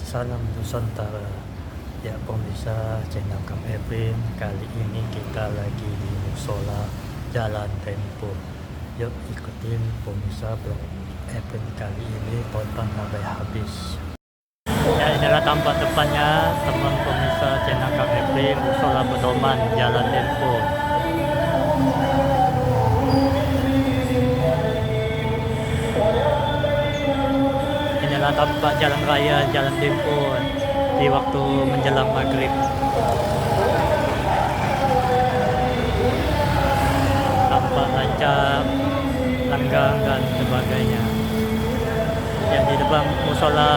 Salam Nusantara. Ya pemirsa channel Kang Evin, kali ini kita lagi di musola Jalan Tempo. Yuk ikutin pemirsa vlog Evin kali ini, tonton sampai habis. Ya inilah tampak depannya teman pemirsa channel Kang Evin, musola Pedoman Jalan Tempo. Inilah tampak jalan raya Jalan Tempo di waktu menjelang maghrib. Tampak lancar, langgang dan sebagainya. Yang di depan musola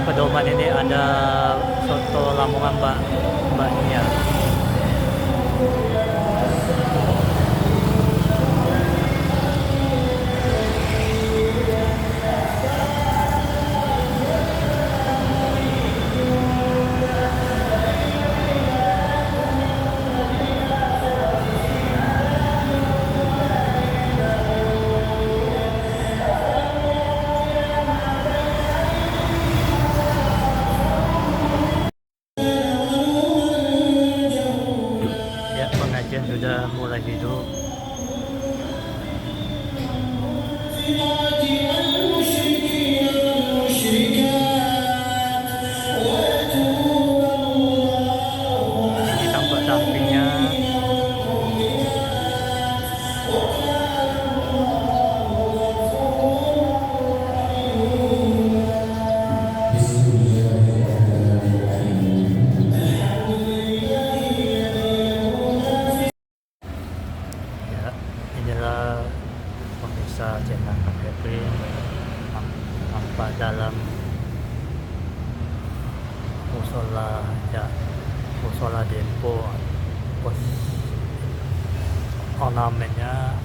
Pedoman ini ada soto Lamongan mbaknya. Ya, pengajian sudah mulai hidup. Ini tampak sampingnya. Ya, inilah pemirsa channel Kang Evin, nampak dalam musola Dempo. Pos ornamennya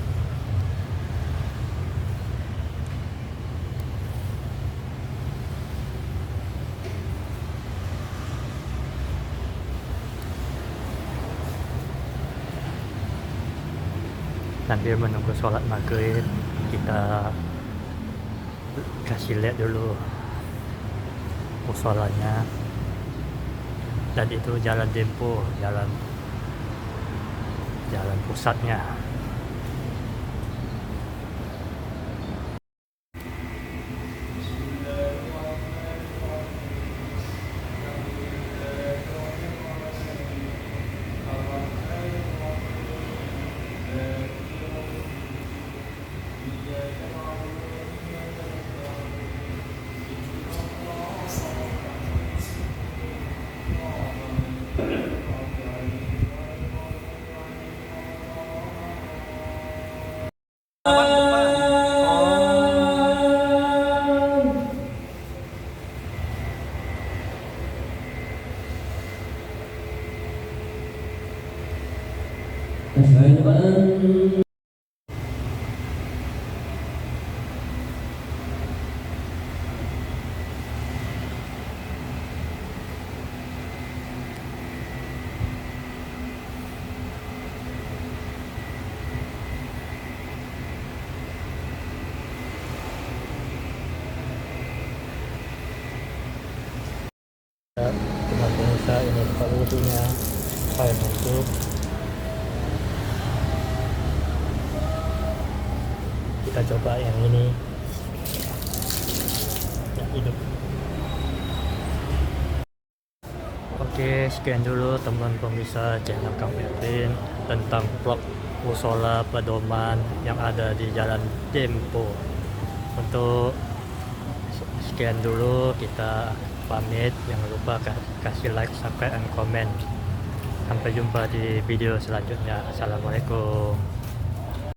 sambil menunggu sholat maghrib, kita kasih lihat dulu musolanya. Dan itu Jalan Dempo, jalan pusatnya. Dengan pemirsa ini tempat wudhunya, saya masuk. Kita coba yang ini, yang hidup. Oke, sekian dulu teman pemirsa channel Kang Evin tentang vlog musola Pedoman yang ada di Jalan Tempo. Untuk sekian dulu, kita pamit. Jangan lupa kasih like, subscribe, dan komen. Sampai jumpa di video selanjutnya. Assalamualaikum.